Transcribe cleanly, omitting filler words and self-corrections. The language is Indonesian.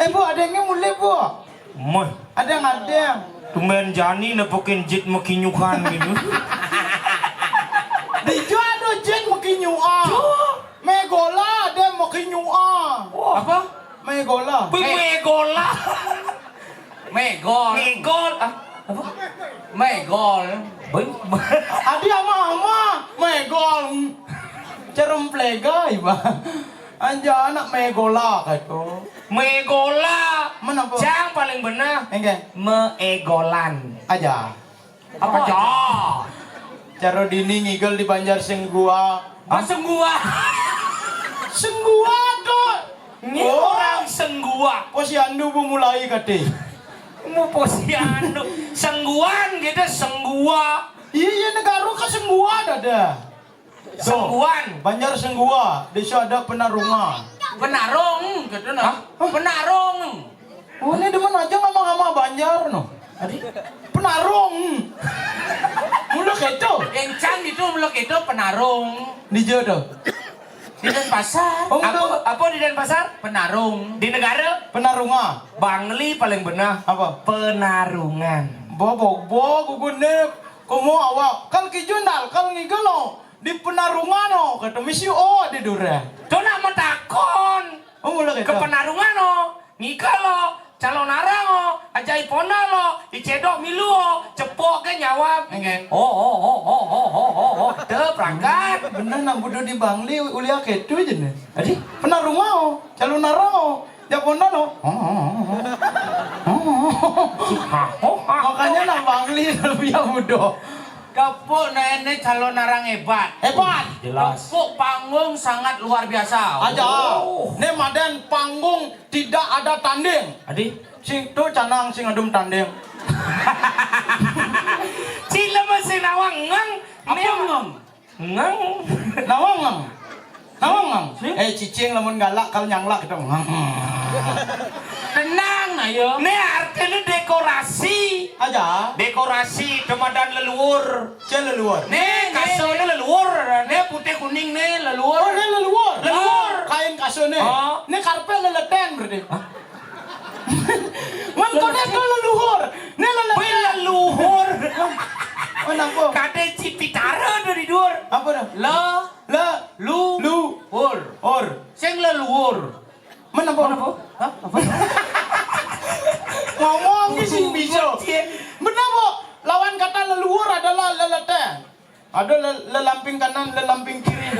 Bu, ada yang mulai Bu. Moy, Ada yang. tumben Jani nepokin jit makinyukan gitu. Dijo ada jen makinyua. Megola ada makinyua. Apa? Megola. Megola. Megol. Megol. Ah, apa? Megol. Adi ama megol. Cerum plega iba. Anja anak megola kato. Megola. Mana po? Yang paling benar. Enggak. Meegolan. Aja. Apa aja? Caro dini ngigel di Banjar Senggua. Masuk gua. Senggua tuh. Ini orang Senggua. Posyandu bu mulai kate. Mau posyandu. Sengguan gitu, Senggua. Iya negara ke Senggua ada. Sengguan. Banjar Senggua. Desa ada penarungan. Penarung gitu nah. Penarung. Oh ini demen aja ngomong sama Banjar no. Penarung. Mulai keco. Encang itu melok itu penarung. Di jodoh. Di Denpasar. Oh, Apa di Denpasar? Penarung. Di negara? Penarungan. Bangli paling benar. Apa? Penarungan. Bobok gugune komo awak kal kijundal kal ngigelo di penarungan no kata misi di dura. Tuh nama takon. Oh mulai Ke keco. penarungan no. Ngikalo. Calon arang o. Ajai pona lo. Icedok milu o. Cepok ke nyawab. Enggak. Oh. Tuh perangkat. Bener nak bodoh di Bangli ulia ketu aja nih. Adi? Penarungan o, calon arang o. Japona no. Makanya nak Bangli lebih bodoh. Kepuk nah ini calon narang hebat. Hebat. Jelas. Kepuk panggung sangat luar biasa. Aja. Oh. Ne maden panggung tidak ada tanding. Adi? Sing tu canang sing adum tanding. Cila masih nawang ngang. Apa ngeng? Ngang. Nawang. Cicing lamun galak kal nyanglak kita. Tenang ayo. Ini artinya dekorasi. Aja. Dekorasi Ramadan leluhur. Leluhur. Nih kasutnya leluhur. Nih putih kuning nih Oh, leluhur. ne leluhur. Leluhur. Kain kasut ne. Oh. Ne karpet leleten berarti. Man kone ke leluhur. Ne leleten. Leluhur. Mana po? Kade cipitara dari dur. Apa dah? Le Lu. hur. Or. Sing leluhur. Mana po? Hah? Apa? Ngomong ni sing bisa. Benar po. Lawan kata leluhur adalah leleten. Ada lelamping kanan, lelamping kiri.